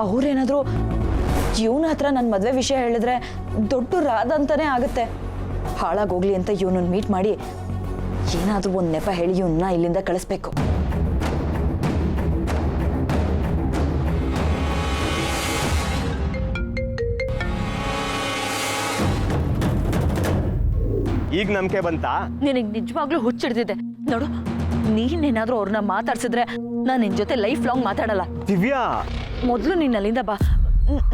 ಅವ್ರೇನಾದರೂ ಇವನ ಹತ್ರ ನನ್ನ ಮದುವೆ ವಿಷಯ ಹೇಳಿದ್ರೆ ದೊಡ್ಡ ರಾಧ ಅಂತಾನೆ ಆಗುತ್ತೆ. ಹಾಳಾಗೋಗ್ಲಿ ಅಂತ ಇವನನ್ನ ಮೀಟ್ ಮಾಡಿ ಏನಾದರೂ ಒಂದು ನೆಪ ಹೇಳಿ ಇವನ್ನ ಇಲ್ಲಿಂದ ಕಳಿಸ್ಬೇಕು. ಈಗ ನಂಬಿಕೆ ಬಂತಾ? ನಿನಗೆ ನಿಜವಾಗ್ಲೂ ಹುಚ್ಚಿಡ್ದಿದೆ ನೋಡು. ನೀನೇನಾದ್ರೂ ಅವ್ರನ್ನ ಮಾತಾಡ್ಸಿದ್ರೆ ನಾನು ನಿನ್ ಜೊತೆ ಲೈಫ್ ಲಾಂಗ್ ಮಾತಾಡಲ್ಲ. ದಿವ್ಯಾ, ಮೊದಲು ನೀನ್ ಅಲ್ಲಿಂದ ಬಾ,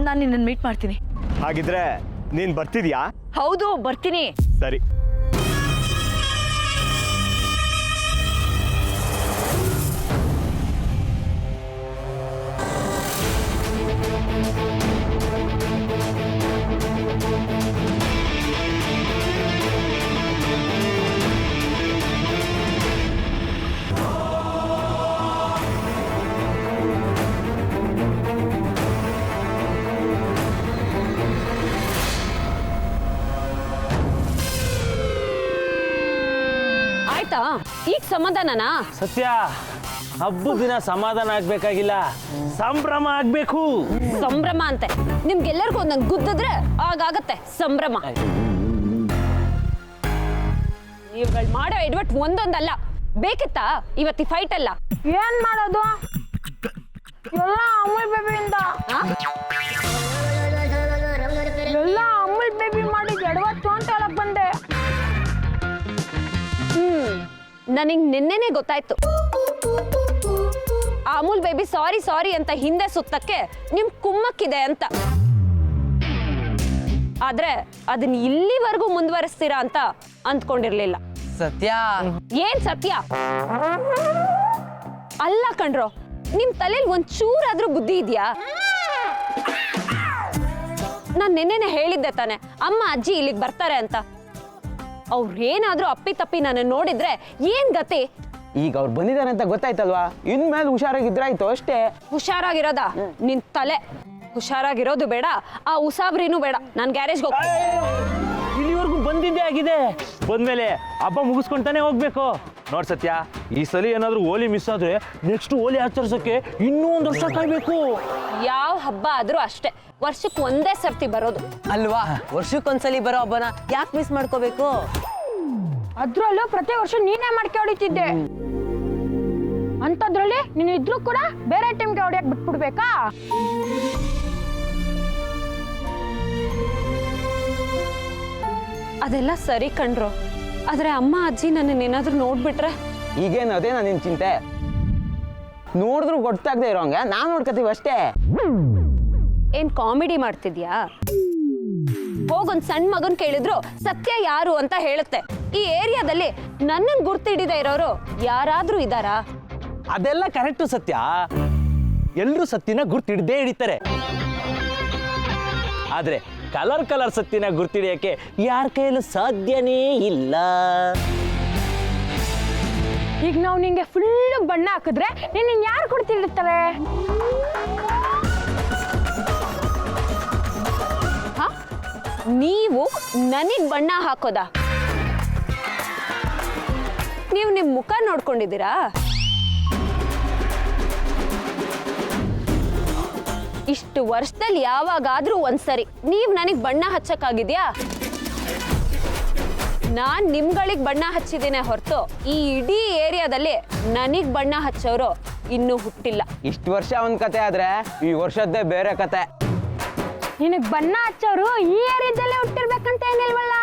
ನಾನು ನಿನ್ನನ್ನು ಮೀಟ್ ಮಾಡ್ತೀನಿ. ಹಾಗಿದ್ರೆ ನೀನ್ ಬರ್ತಿದ್ಯಾ? ಹೌದು, ಬರ್ತೀನಿ. ಸರಿ. ಈಗ ಸಮಾಧಾನನಾ? ಸತ್ಯ, ಹಬ್ಬದ ದಿನ ಸಮಾಧಾನ ಆಗ್ಬೇಕಾಗಿಲ್ಲ, ಸಂಭ್ರಮ ಆಗ್ಬೇಕು. ಸಂಭ್ರಮ ಅಂತೆ ನಿಮ್ಗೆಲ್ಲರಿಗೂ ಒಂದೊಂದು ಗುದ್ದಿದ್ರೆ ಆಗಾಗತ್ತೆ ಸಂಭ್ರಮ. ನೀವುಗಳು ಮಾಡೋ ಎಡ್ವಟ್ ಒಂದೊಂದಲ್ಲ, ಬೇಕಿತ್ತಾ ಇವತ್ತಿ ಫೈಟ್ ಅಲ್ಲ? ಏನ್ ಮಾಡೋದು? ಎಲ್ಲ ಅಮೂಲ್ ಬೇಬಿಯಿಂದ, ಎಲ್ಲ ಅಮೂಲ್ ಬೇಬಿ ಮಾಡಿ ಎಡವತ್ತು ಅಂತ ಹೇಳಕ್ ಬಂದೆ. ನನಗ್ ನಿನ್ನೆನೆ ಗೊತ್ತಾಯ್ತು, ಅಮೂಲ್ ಬೇಬಿ ಸಾರಿ ಸಾರಿ ಅಂತ ಹಿಂದೆ ಸುತ್ತಕ್ಕೆ ನಿಮ್ ಕುಮ್ಮಕ್ಕಿದೆ ಅಂತ. ಆದ್ರೆ ಅದನ್ನ ಇಲ್ಲಿವರೆಗೂ ಮುಂದುವರಿಸ್ತೀರಾ ಅಂತ ಅಂದ್ಕೊಂಡಿರ್ಲಿಲ್ಲ. ಸತ್ಯ, ಏನ್ ಸತ್ಯ? ಅಲ್ಲ ಕಣ್ರೋ, ನಿಮ್ ತಲೆಯಲ್ಲಿ ಒಂದ್ ಚೂರಾದ್ರೂ ಬುದ್ಧಿ ಇದೆಯಾ? ನಾನ್ ನಿನ್ನೆನೆ ಹೇಳಿದ್ದೆ ತಾನೆ ಅಮ್ಮ ಅಜ್ಜಿ ಇಲ್ಲಿಗೆ ಬರ್ತಾರೆ ಅಂತ. ಅವ್ರೇನಾದ್ರೂ ಅಪ್ಪಿ ತಪ್ಪಿ ನನ್ನ ನೋಡಿದ್ರೆ ಏನ್ ಗತಿ? ಈಗ ಅವ್ರು ಬಂದಿದ್ದಾರೆ ಅಂತ ಗೊತ್ತಾಯ್ತಲ್ವಾ, ಇನ್ಮೇಲೆ ಹುಷಾರಾಗಿದ್ರಾಯ್ತು ಅಷ್ಟೇ. ಹುಷಾರಾಗಿರೋದ ನಿನ್ ತಲೆ? ಹುಷಾರಾಗಿರೋದು ಬೇಡ, ಆ ಉಸಾಬ್ರಿನೂ ಬೇಡ. ನಾನ್ ಗ್ಯಾರೇಜ್ಗೆ ಹೋಗ್ತೀನಿ. ಇಲ್ಲಿವರೆಗೂ ಬಂದಿದ್ದೇ ಆಗಿದೆ, ಬಂದ್ಮೇಲೆ ಹಬ್ಬ ಮುಗಿಸ್ಕೊಂತಾನೆ ಹೋಗ್ಬೇಕು. ನೋಡ್ ಸತ್ಯ, ಈ ಸಲ ಏನಾದ್ರೂ ಹೋಲಿ ಮಿಸ್ ಆದ್ರೆ ನೆಕ್ಸ್ಟ್ ಹೋಲಿ ಆಚರಿಸೋಕೆ ಇನ್ನೂ 1 ವರ್ಷ ಕಾಯ್ಬೇಕು. ಯಾವ ಹಬ್ಬ ಆದ್ರೂ ಅಷ್ಟೇ, ವರ್ಷಕ್ಕೆ ಒಂದೇ ಸರ್ತಿ ಬರೋದು ಅಲ್ವಾ? ವರ್ಷಕ್ಕೊಂದ್ಸಲಿ ಬರೋ ಹಬ್ಬನ ಯಾಕೆ ಮಿಸ್ ಮಾಡ್ಕೋಬೇಕು? ಅದ್ರಲ್ಲೂ ಪ್ರತಿ ವರ್ಷ ನೀನೇ ಮಾಡ್ಕೆ ಹೊಡಿತಿದ್ದೆ, ಅಂತದ್ರಲ್ಲಿ ನೀನು ಇದ್ರೂ ಕೂಡ ಬೇರೆ ಟೈಮ್ಗೆ ಹೊಡಿಯಕ್ ಬಿಟ್ಬಿಡ್ಬೇಕಾ? ಅದೆಲ್ಲ ಸರಿ ಕಣ್ರು, ಆದ್ರೆ ಅಮ್ಮ ಅಜ್ಜಿ ನನ್ನೇನಾದ್ರೂ ನೋಡ್ಬಿಟ್ರೆ? ಈಗೇನು ಅದೇನಾ ನಿನ್ ಚಿಂತೆ? ನೋಡಿದ್ರು ಗೊತ್ತಾಗದೆ ಇರೋಂಗೆ ನಾವ್ ನೋಡ್ಕೋತೀವಿ ಅಷ್ಟೇ. ಏನ್ ಕಾಮಿಡಿ ಮಾಡ್ತಿದ್ಯಾ? ಹೋಗೊಂದ್ ಸಣ್ಣ ಮಗನ್ ಕೇಳಿದ್ರು ಸತ್ಯ ಯಾರು ಅಂತ ಹೇಳುತ್ತೆ. ಈ ಏರಿಯಾದಲ್ಲಿ ನನ್ನನ್ ಗುರ್ತಿಡಿದ ಇರೋರು ಯಾರಾದ್ರೂ ಇದಾರಾ? ಅದೆಲ್ಲ ಕರೆಕ್ಟು ಸತ್ಯ, ಎಲ್ರು ಸತ್ಯನ ಗುರ್ತಿಡ್ದೇ ಹಿಡಿತಾರೆ. ಆದ್ರೆ ಕಲರ್ ಸತ್ಯನ ಗುರ್ತಿಡಿಯಕ್ಕೆ ಯಾರ ಕೈಯಲ್ಲೂ ಸಾಧ್ಯನೇ ಇಲ್ಲ. ಈಗ ನಾವು ನಿಂಗೆ ಫುಲ್ ಬಣ್ಣ ಹಾಕಿದ್ರೆ ನೀನ್ ಯಾರು ಕೊಡ್ತಿರ್ತಾರೆ? ನೀವು ನನಗ್ ಬಣ್ಣ ಹಾಕೋದಾ? ನೀವು ನಿಮ್ ಮುಖ ನೋಡ್ಕೊಂಡಿದ್ದೀರಾ? ಇಷ್ಟು ವರ್ಷದಲ್ಲಿ ಯಾವಾಗಾದ್ರೂ ಒಂದ್ಸರಿ ನೀವ್ ನನಗ್ ಬಣ್ಣ ಹಚ್ಚಕ್ಕಾಗಿದ್ಯಾ? ನಾನ್ ನಿಮ್ಗಳಿಗೆ ಬಣ್ಣ ಹಚ್ಚಿದ್ದೇನೆ ಹೊರತು ಈ ಇಡೀ ಏರಿಯಾದಲ್ಲಿ ನನಗ್ ಬಣ್ಣ ಹಚ್ಚೋರು ಇನ್ನೂ ಹುಟ್ಟಿಲ್ಲ. ಇಷ್ಟು ವರ್ಷ ಒಂದ್ ಕತೆ ಆದ್ರೆ ಈ ವರ್ಷದ್ದೇ ಬೇರೆ ಕತೆ. ನಿನಗ್ ಬಣ್ಣ ಹಚ್ಚೋರು ಈ ಏರಿಯಾದಲ್ಲೇ ಹುಟ್ಟಿರ್ಬೇಕಂತ ಏನಿಲ್ವಲ್ಲ?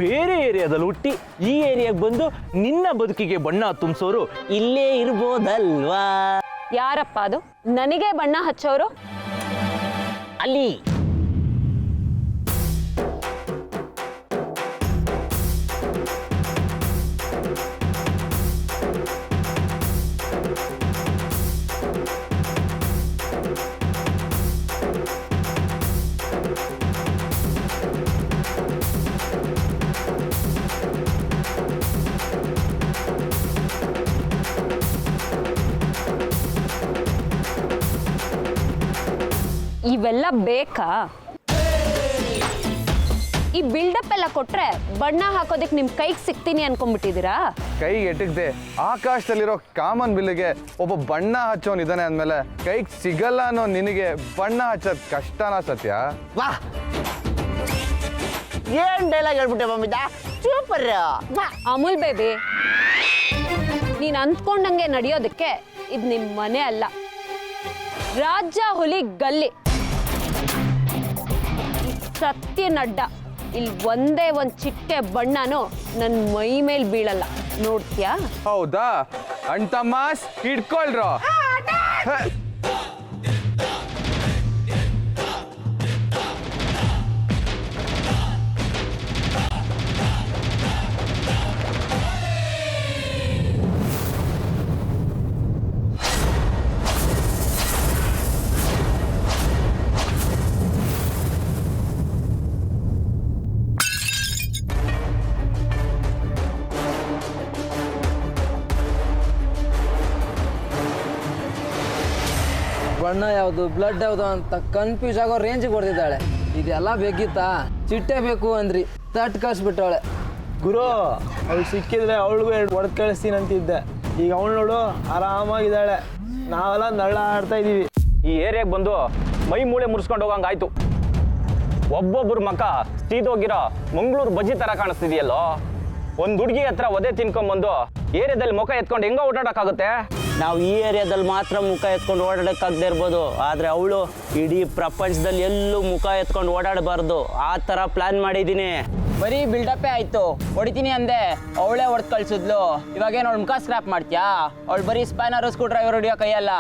ಬೇರೆ ಏರಿಯಾದಲ್ಲಿ ಹುಟ್ಟಿ ಈ ಏರಿಯಾಗೆ ಬಂದು ನಿನ್ನ ಬದುಕಿಗೆ ಬಣ್ಣ ತುಂಬಿಸೋರು ಇಲ್ಲೇ ಇರ್ಬೋದಲ್ವಾ? ಯಾರಪ್ಪ ಅದು ನನಗೆ ಬಣ್ಣ ಹಚ್ಚೋರು? ಅಲ್ಲಿ ಇವೆಲ್ಲ ಬೇಕಾ? ಈ ಬಿಲ್ಡಪ್ ಎಲ್ಲ ಕೊಟ್ರೆ ಬಣ್ಣ ಹಾಕೋದಕ್ಕೆ ನಿಮ್ ಕೈಗೆ ಸಿಗ್ತೀನಿ ಅನ್ಕೊಂಡ್ಬಿಟ್ಟಿದ್ದೀರಾ? ಕೈಗೆ ಎಟಕದೆ ಆಕಾಶದಲ್ಲಿರೋ ಕಾಮನ್ ಬಿಲ್ಲಿಗೆ ಒಬ್ಬ ಬಣ್ಣ ಹಚ್ಚೋನಿದ್ದಾನೆ ಅಂದಮೇಲೆ ಕೈಗೆ ಸಿಗಲ್ಲ ಅನ್ನೋ ನಿನಗೆ ಬಣ್ಣ ಹಚ್ಚೋದು ಕಷ್ಟನಾ ಸತ್ಯ? ವಾ ಏನ್ ಡೈಲಾಗ್ ಹೇಳ್ಬಿಟ್ಟೆ ಮಮ್ಮಿದ, ಸೂಪರ್. ಅಮೂಲ್ ಬೇಬಿ, ನೀನ್ ಅಂದ್ಕೊಂಡಂಗೆ ನಡೆಯೋದಕ್ಕೆ ಇದು ನಿಮ್ ಮನೆ ಅಲ್ಲ, ರಾಜ್ಯ ಹುಲಿ ಗಲ್ಲಿ. ಸತ್ಯನಡ್ಡ ಇಲ್ಲಿ ಒಂದೇ ಒಂದ್ ಚಿಟ್ಟೆ ಬಣ್ಣನೂ ನನ್ ಮೈ ಮೇಲ್ ಬೀಳಲ್ಲ, ನೋಡ್ತ್ಯಾ? ಹೌದಾ? ಅಣ್ತಮ್ಮಾಸ್ ಹಿಡ್ಕೊಳ್ರೋ. ಬಣ್ಣ ಯಾವುದು ಬ್ಲಡ್ ಯಾವುದು ಅಂತ ಕನ್ಫ್ಯೂಸ್ ಆಗೋ ರೇಂಜಿಗೆ ಹೊಡೆದಿದ್ದಾಳೆ. ಇದೆಲ್ಲ ಬೇಕಿತ್ತಾ? ಚಿಟ್ಟೆ ಬೇಕು ಅಂದ್ರಿ, ತಟ್ ಕಳ್ಸ್ಬಿಟ್ಟವಳೆ. ಗುರು, ಅವಳು ಸಿಕ್ಕಿದ್ರೆ ಅವಳಿಗೂ ಎರಡು ಹೊಡೆದು ಕಳಿಸ್ತೀನಿ ಅಂತಿದ್ದೆ. ಈಗ ಅವಳು ನೋಡು ಆರಾಮಾಗಿದ್ದಾಳೆ, ನಾವೆಲ್ಲ ನಳ್ಳ ಆಡ್ತಾ ಇದೀವಿ. ಈ ಏರಿಯಾಗೆ ಬಂದು ಮೈ ಮೂಳೆ ಮುರ್ಸ್ಕೊಂಡು ಹೋಗಂಗಾಯ್ತು. ಒಬ್ಬೊಬ್ರು ಮಕ್ಕ ಸೀದೋಗಿರೋ ಮಂಗಳೂರು ಬಜ್ಜಿ ಥರ ಕಾಣಿಸ್ತಿದೆಯಲ್ಲೋ. ಒಂದು ಹುಡುಗಿ ಹತ್ರ ಒದೆ ತಿನ್ಕೊಂಬಂದು ಏರಿಯಾದಲ್ಲಿ ಮುಖ ಎತ್ಕೊಂಡು ಹೆಂಗೋ ಓಡಾಡೋಕ್ಕಾಗುತ್ತೆ? ನಾವು ಈ ಏರಿಯಾದಲ್ಲಿ ಮಾತ್ರ ಮುಖ ಎತ್ಕೊಂಡು ಓಡಾಡೋಕ್ಕಾಗದೇ ಇರ್ಬೋದು, ಆದರೆ ಅವಳು ಇಡೀ ಪ್ರಪಂಚದಲ್ಲಿ ಎಲ್ಲೂ ಮುಖ ಎತ್ಕೊಂಡು ಓಡಾಡಬಾರ್ದು. ಆ ಥರ ಪ್ಲಾನ್ ಮಾಡಿದ್ದೀನಿ. ಬರೀ ಬಿಲ್ಡಪ್ಪೇ ಆಯಿತು, ಹೊಡಿತೀನಿ ಅಂದೆ, ಅವಳೇ ಹೊಡೆದು ಕಳ್ಸಿದ್ಲು. ಇವಾಗೇನು ಅವಳು ಮುಖ ಸ್ಕ್ರಾಪ್ ಮಾಡ್ತೀಯಾ? ಅವಳು ಬರೀ ಸ್ಪೈನರ್ ಸ್ಕ್ರೂ ಡ್ರೈವರ್ ಹೊಡಿಯೋ ಕೈಯಲ್ಲ,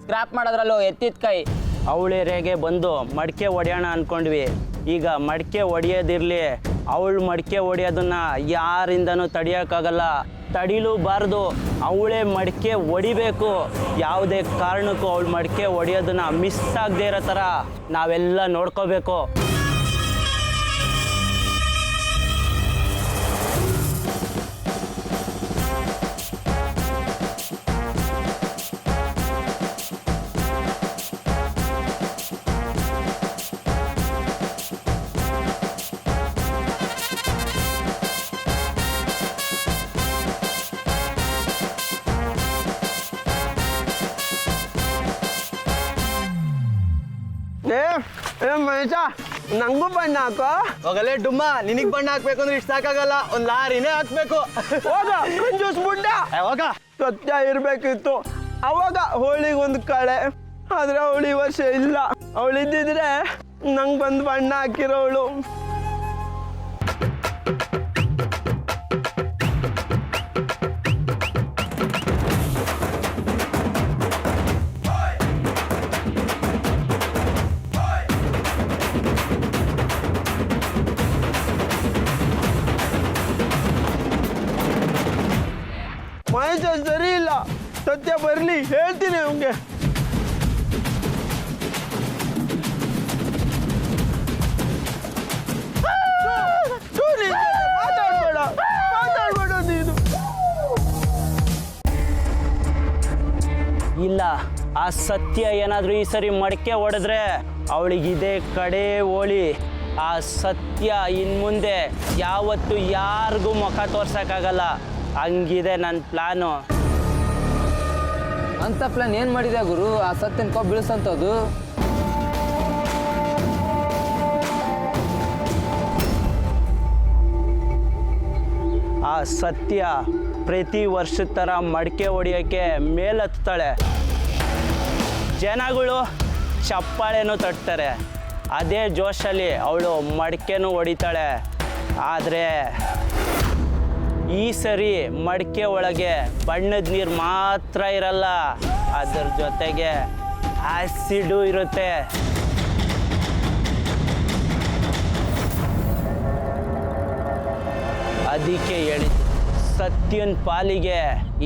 ಸ್ಕ್ರಾಪ್ ಮಾಡೋದ್ರಲ್ಲೂ ಎತ್ತಿದ ಕೈ. ಅವಳೇರೆಗೆ ಬಂದು ಮಡಿಕೆ ಹೊಡೆಯೋಣ ಅಂದ್ಕೊಂಡ್ವಿ. ಈಗ ಮಡಿಕೆ ಹೊಡೆಯೋದಿರಲಿ, ಅವಳು ಮಡಿಕೆ ಹೊಡೆಯೋದನ್ನ ಯಾರಿಂದನೂ ತಡಿಯೋಕ್ಕಾಗಲ್ಲ, ತಡಿಲೂಬಾರ್ದು. ಅವಳೇ ಮಡಿಕೆ ಹೊಡಿಬೇಕು. ಯಾವುದೇ ಕಾರಣಕ್ಕೂ ಅವಳು ಮಡಿಕೆ ಹೊಡೆಯೋದನ್ನ ಮಿಸ್ ಆಗದೆ ಇರೋ ಥರ ನಾವೆಲ್ಲ ನೋಡ್ಕೋಬೇಕು. ಮಹೇಶ, ನಂಗೂ ಬಣ್ಣ ಹಾಕೋ. ಹೋಗಲೇ ಡುಮ್ಮ, ನಿನಗ್ ಬಣ್ಣ ಹಾಕ್ಬೇಕು ಅಂದ್ರೆ ಇಷ್ಟು ಸಾಕಾಗಲ್ಲ, ಒಂದ್ ಲಾರಿನೇ ಹಾಕ್ಬೇಕು. ಹೋಗ ಕಂಜೂಸ್ ಬುಡ್ಡ, ಹೋಗ. ಸತ್ಯ ಇರ್ಬೇಕಿತ್ತು ಅವಾಗ ಹೋಳಿಗೆ ಒಂದು ಕಳೆ, ಆದ್ರೆ ಅವಳು ಈ ವರ್ಷ ಇಲ್ಲ. ಅವಳಿದ್ದಿದ್ರೆ ನಂಗೆ ಬಂದು ಬಣ್ಣ ಹಾಕಿರೋಳು. ಮಹೇಶ ಸರಿ ಇಲ್ಲ, ಸತ್ಯ ಬರಲಿ, ಹೇಳ್ತೀನಿ ಅವನಿಗೆ. ಮಾತಾಡ್ಬೇಡ ನೀನು. ಇಲ್ಲ, ಆ ಸತ್ಯ ಏನಾದರೂ ಈ ಸರಿ ಮಡಿಕೆ ಹೊಡೆದ್ರೆ ಅವಳಿಗಿದೆ ಕಡೆ ಹೋಳಿ. ಆ ಸತ್ಯ ಇನ್ಮುಂದೆ ಯಾವತ್ತೂ ಯಾರಿಗೂ ಮುಖ ತೋರ್ಸೋಕ್ಕಾಗಲ್ಲ. ಹಂಗಿದೆ ನನ್ನ ಪ್ಲಾನು. ಅಂತ ಪ್ಲಾನ್ ಏನು ಮಾಡಿದೆ ಗುರು? ಆ ಸತ್ಯನ ಕೋ ಬೀಳಿಸಂಥದ್ದು. ಆ ಸತ್ಯ ಪ್ರತಿ ವರ್ಷದ ಥರ ಮಡಿಕೆ ಹೊಡಿಯೋಕ್ಕೆ ಮೇಲೆತ್ತಾಳೆ. ಜನಗಳು ಚಪ್ಪಾಳೆನೂ ತಟ್ತಾರೆ. ಅದೇ ಜೋಶಲ್ಲಿ ಅವಳು ಮಡಿಕೆನೂ ಹೊಡಿತಾಳೆ. ಆದರೆ ಈ ಸರಿ ಮಡಿಕೆ ಒಳಗೆ ಬಣ್ಣದ ನೀರು ಮಾತ್ರ ಇರಲ್ಲ, ಅದರ ಜೊತೆಗೆ ಆ್ಯಸಿಡು ಇರುತ್ತೆ. ಅದಕ್ಕೆ ಹೇಳಿದ್ದು, ಸತ್ಯನ ಪಾಲಿಗೆ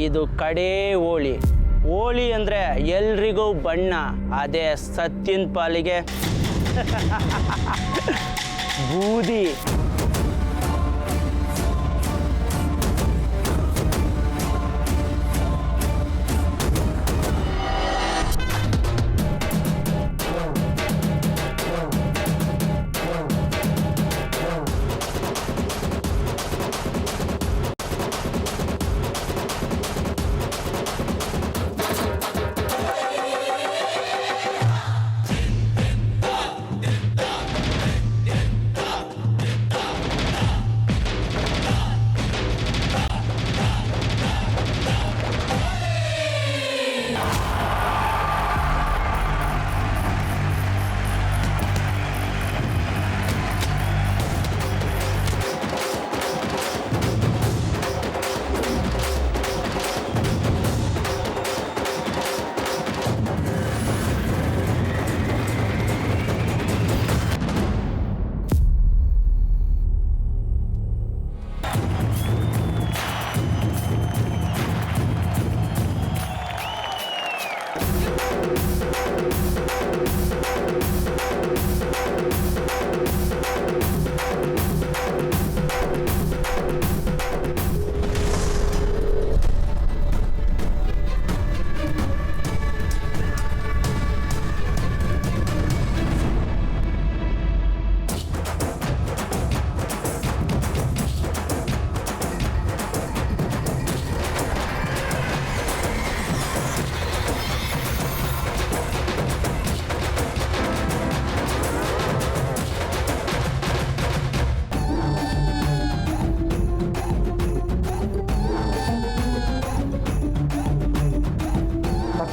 ಇದು ಕಡೇ ಹೋಳಿ. ಹೋಳಿ ಅಂದರೆ ಎಲ್ರಿಗೂ ಬಣ್ಣ, ಅದೇ ಸತ್ಯನ ಪಾಲಿಗೆ ಬೂದಿ.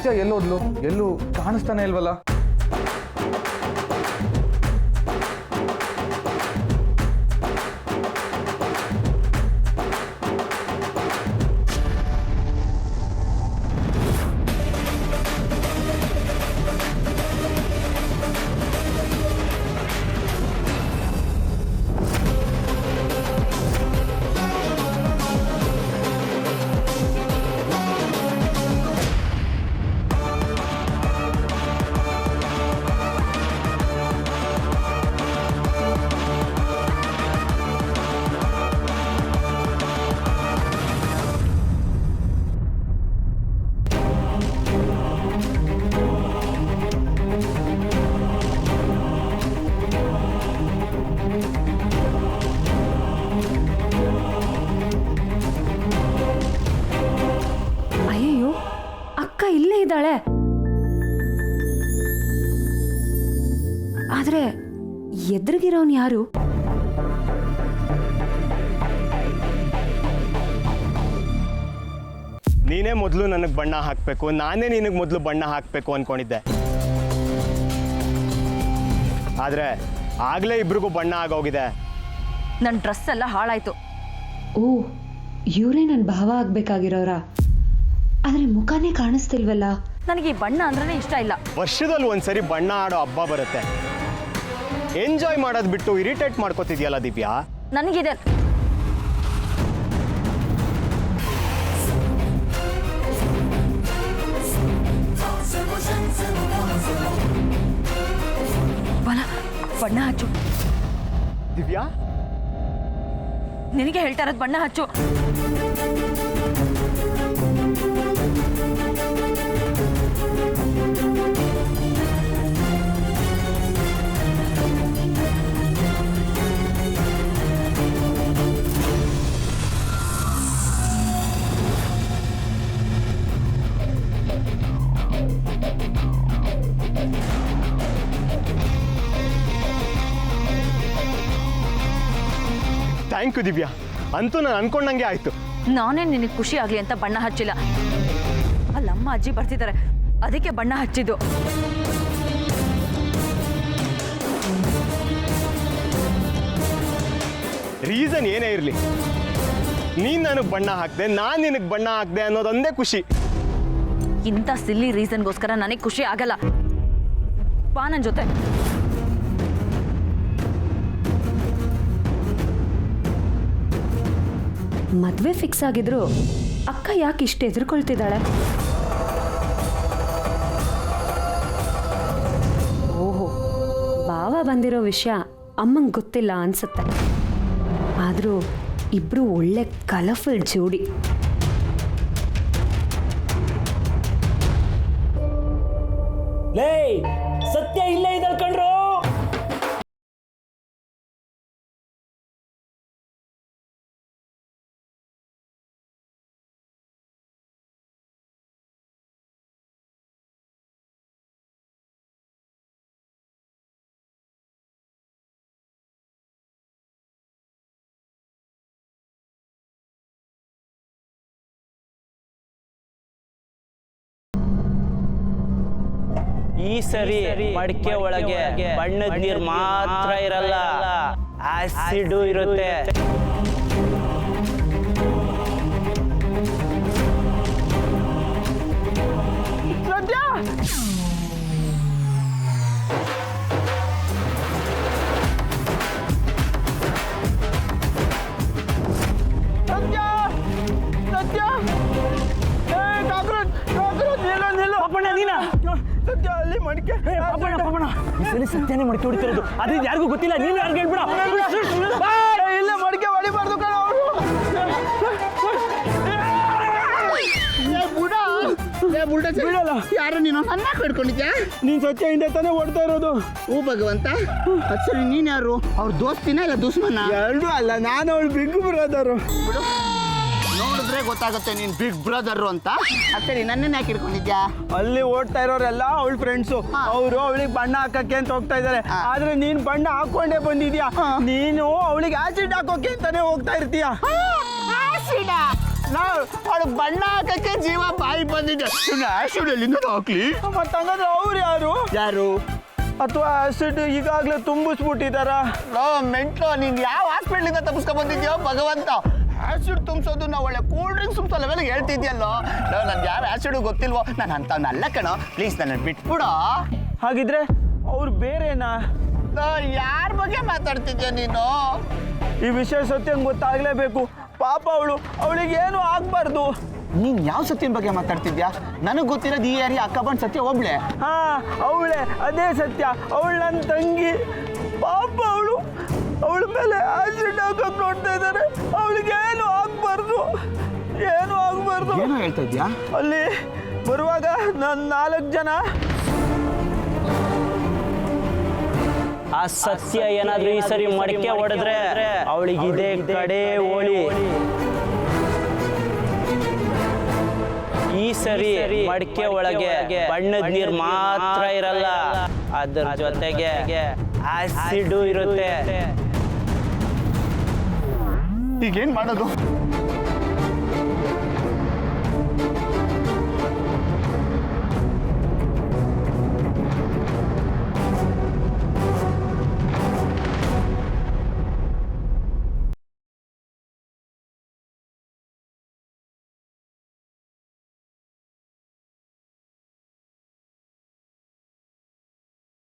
ಸತ್ಯ ಎಲ್ಲೋದ್ಲು? ಎಲ್ಲೂ ಕಾಣಿಸ್ತಾನೆ ಇಲ್ವಲ್ಲ? ಅಯ್ಯಯ್ಯೋ, ಅಕ್ಕ ಇಲ್ಲೇ ಇದ್ದಾಳೆ. ಆದ್ರೆ ಎದುರಿಗಿರೋನ್ ಯಾರು? ನೀನೇ ಮೊದಲು ನನಗೆ ಬಣ್ಣ ಹಾಕಬೇಕು, ನಾನೇ ನಿನಗೆ ಮೊದಲು ಬಣ್ಣ ಹಾಕಬೇಕು ಅಂದ್ಕೊಂಡಿದ್ದೆ. ಆದರೆ ಆಗಲೇ ಇಬ್ರಿಗೂ ಬಣ್ಣ ಆಗೋಗಿದೆ. ನನ್ನ ಡ್ರೆಸ್ ಎಲ್ಲ ಹಾಳಾಯ್ತು. ಓ, ಇವರೇ ನನ್ನ ಭಾವ ಆಗ್ಬೇಕಾಗಿರೋರ? ಆದ್ರೆ ಮುಖನೇ ಕಾಣಿಸ್ತಿಲ್ವಲ್ಲ. ನನಗೆ ಈ ಬಣ್ಣ ಅಂದ್ರೇ ಇಷ್ಟ ಇಲ್ಲ. ವರ್ಷದಲ್ಲಿ ಒಂದ್ಸರಿ ಬಣ್ಣ ಆಡೋ ಹಬ್ಬ ಬರುತ್ತೆ. ಎಂಜಾಯ್ ಮಾಡೋದು ಬಿಟ್ಟು ಇರಿಟೇಟ್ ಮಾಡ್ಕೋತಿದ್ಯಲ್ಲ ದಿವ್ಯಾ. ನನಗಿದೆ ಬಣ್ಣ ಹಚ್ಚು. ದಿವ್ಯಾ, ನಿನಗೆ ಹೇಳ್ತಾ ಇರೋದು ಬಣ್ಣ ಹಚ್ಚು. ಥ್ಯಾಂಕ್ ಯು ದಿವ್ಯಾ, ಅಂತೂ ನಾನು ಅನ್ಕೊಂಡಂಗೆ ಆಯ್ತು. ನಾನೇ ನಿನಗೆ ಖುಷಿ ಆಗ್ಲಿ ಅಂತ ಬಣ್ಣ ಹಚ್ಚಿಲ್ಲ. ಅಲ್ಲಮ್ಮ ಅಜ್ಜಿ ಬರ್ತಿದ್ದಾರೆ, ಅದಕ್ಕೆ ಬಣ್ಣ ಹಚ್ಚಿದ್ದು. ರೀಸನ್ ಏನೇ ಇರಲಿ, ನೀನು ನನಗೆ ಬಣ್ಣ ಹಾಕ್ದೆ, ನಾನು ನಿನಗೆ ಬಣ್ಣ ಹಾಕ್ದೆ ಅನ್ನೋದೊಂದೇ ಖುಷಿ. ಇಂಥ ಸಿಲ್ಲಿ ರೀಸನ್ಗೋಸ್ಕರ ನನಗೆ ಖುಷಿ ಆಗಲ್ಲ. ಬಾ ನನ್ನ ಜೊತೆ. ಮದ್ವೆ ಫಿಕ್ಸ್ ಆಗಿದ್ರು ಅಕ್ಕ ಯಾಕೆ ಇಷ್ಟು ಎದುರ್ಕೊಳ್ತಿದ್ದಾಳೆ? ಓಹೋ, ಭಾವ ಬಂದಿರೋ ವಿಷಯ ಅಮ್ಮಂಗೆ ಗೊತ್ತಿಲ್ಲ ಅನ್ಸುತ್ತೆ. ಆದರೂ ಇಬ್ರು ಒಳ್ಳೆ ಕಲರ್ಫುಲ್ ಜೋಡಿ. ಲೇ, ಸತ್ಯ ಇಲ್ಲೇ ಇದ್ದಾಳೆ ಕಣ್ರು. ಈ ಸರಿ ಮಡಿಕೆ ಒಳಗೆ ಬಣ್ಣದ ನೀರು ಮಾತ್ರ ಇರಲ್ಲ, ಆಸಿಡ್ ಇರುತ್ತೆ. ಸತ್ಯನೇ ಮಡಿಕೆ ಹೊಡಿತಿರೋದು, ಅದು ಯಾರಿಗೂ ಗೊತ್ತಿಲ್ಲ. ನೀನು ಯಾರು ಹೇಳ್ಬಿಡ. ಇಲ್ಲ ಮಡಿಕೆ ಹೊಡಿಬಾರ್ದು ಕಣ ಅವರು. ಯಾರು ನೀನು ನನ್ನ ಹಿಡ್ಕೊಂಡಿದ್ಯಾ? ನೀನ್ ಸತ್ಯ ಹಿಂದೆ ತಾನೇ ಓಡ್ತಾ ಇರೋದು. ಓ ಭಗವಂತ, ಸರಿ ನೀನ್ ಯಾರು? ಅವ್ರ ದೋಸ್ತಿನ ಇಲ್ಲ ದುಶ್ಮನ? ಎರಡೂ ಅಲ್ಲ, ನಾನು ಅವಳು ಬಿಗ್ ಬ್ರದರು. ನೋಡಿದ್ರೆ ಗೊತ್ತಾಗುತ್ತೆ ನೀನ್ ಬಿಗ್ ಬ್ರದರ್ ಅಂತ. ಸರಿ ನನ್ನನ್ನ ಯಾಕೆ ಹಿಡ್ಕೊಂಡಿದ್ಯಾ? ಅಲ್ಲಿ ಓಡ್ತಾ ಇರೋರೆಲ್ಲ ಅವಳ ಫ್ರೆಂಡ್ಸು, ಅವರು ಅವಳಿಗೆ ಬಣ್ಣ ಹಾಕಕ್ಕೆ ಅಂತ ಹೋಗ್ತಾ ಇದಾರೆ. ಆದ್ರೆ ನೀನ್ ಬಣ್ಣ ಹಾಕೊಂಡೇ ಬಂದಿದ್ಯಾ. ನೀನು ಅವಳಿಗೆ ಆಸಿಡ್ ಹಾಕೋಕೆ ಅಂತಾನೆ ಹೋಗ್ತಾ ಇರ್ತೀಯ. ಅವಳು ಬಣ್ಣ ಹಾಕಕ್ಕೆ ಜೀವ ಬಾಯಿ ಬಂದಿದೆ ಆಸಿಡ್ ಎಲ್ಲಿಂದ ಹಾಕ್ಲಿ? ಮತ್ತೆ ಹಂಗಂದ್ರೆ ಅವ್ರು ಯಾರು? ಅಥವಾ ಆಸಿಡ್ ಈಗಾಗಲೇ ತುಂಬಿಸ್ಬಿಟ್ಟಿದಾರ? ಮೆಂಟ್ಲು, ನೀನ್ ಯಾವ ಹಾಸ್ಪಿಟ್ಲಿಂದ ತಪ್ಪಿಸ್ಕೊಂಡ್ ಬಂದಿದ್ಯೋ ಭಗವಂತ. ಆಸಿಡ್ ತುಂಬಿಸೋದು ನಾವು ಒಳ್ಳೆ ಕೂಲ್ ಡ್ರಿಂಕ್ಸ್ ತುಂಬಿಸೋ ಲೆವೆಲ್ಗೆ ಹೇಳ್ತಿದ್ಯಲ್ಲೋ. ನನ್ಗೆ ಯಾವ ಆಸಿಡ್ ಗೊತ್ತಿಲ್ವೋ, ನಾನು ಅಂತವ್ನಲ್ಲ ಕಣೋ. ಪ್ಲೀಸ್ ನನ್ನ ಬಿಟ್ಬಿಡೋ. ಹಾಗಿದ್ರೆ ಅವ್ರು ಬೇರೆನಾ? ಯಾರ ಬಗ್ಗೆ ಮಾತಾಡ್ತಿದ್ಯಾ ನೀನು? ಈ ವಿಷಯ ಸತ್ಯ ಗೊತ್ತಾಗ್ಲೇಬೇಕು. ಪಾಪ ಅವಳಿಗೆ ಏನು ಆಗ್ಬಾರ್ದು. ನೀನ್ ಯಾವ ಸತ್ಯನ ಬಗ್ಗೆ ಮಾತಾಡ್ತಿದ್ಯಾ? ನನಗೆ ಗೊತ್ತಿರೋದು ಈ ಏರಿಯಾ ಅಕ್ಕ ಬಂದ್ ಸತ್ಯ ಒಬ್ಳೆ. ಹಾ, ಅವಳೇ, ಅದೇ ಸತ್ಯ. ಅವಳು ನನ್ನ ತಂಗಿ. ಪಾಪ ಅವಳ ಮೇಲೆ ಆಸಿಡ್ ಹಾಕಕ್ ನೋಡ್ತಾ ಇದ್ದಾರೆ. ಅವಳಿಗೆ ಏನು ಆಗ್ಬಾರ್ದು. ಏನು ಹೇಳ್ತಾ ಇದ್ಯಾ? ಅಲ್ಲಿ ಬರುವಾಗ ನನ್ನ 4 ಜನ ಆ ಸತ್ಯ ಏನಾದ್ರೂ ಈ ಸರಿ ಮಡಿಕೆ ಹೊಡೆದ್ರೆ ಅವಳಿಗಿದೆ ಕಡೆ ಹೋಳಿ. ಈ ಸರಿ ಮಡಿಕೆ ಒಳಗೆ ಬಣ್ಣದ ನೀರು ಮಾತ್ರ ಇರಲ್ಲ, ಅದರ ಜೊತೆಗೆ ಆಸಿಡ್ ಇರುತ್ತೆ. ಈಗೇನ್ ಮಾಡೋದು?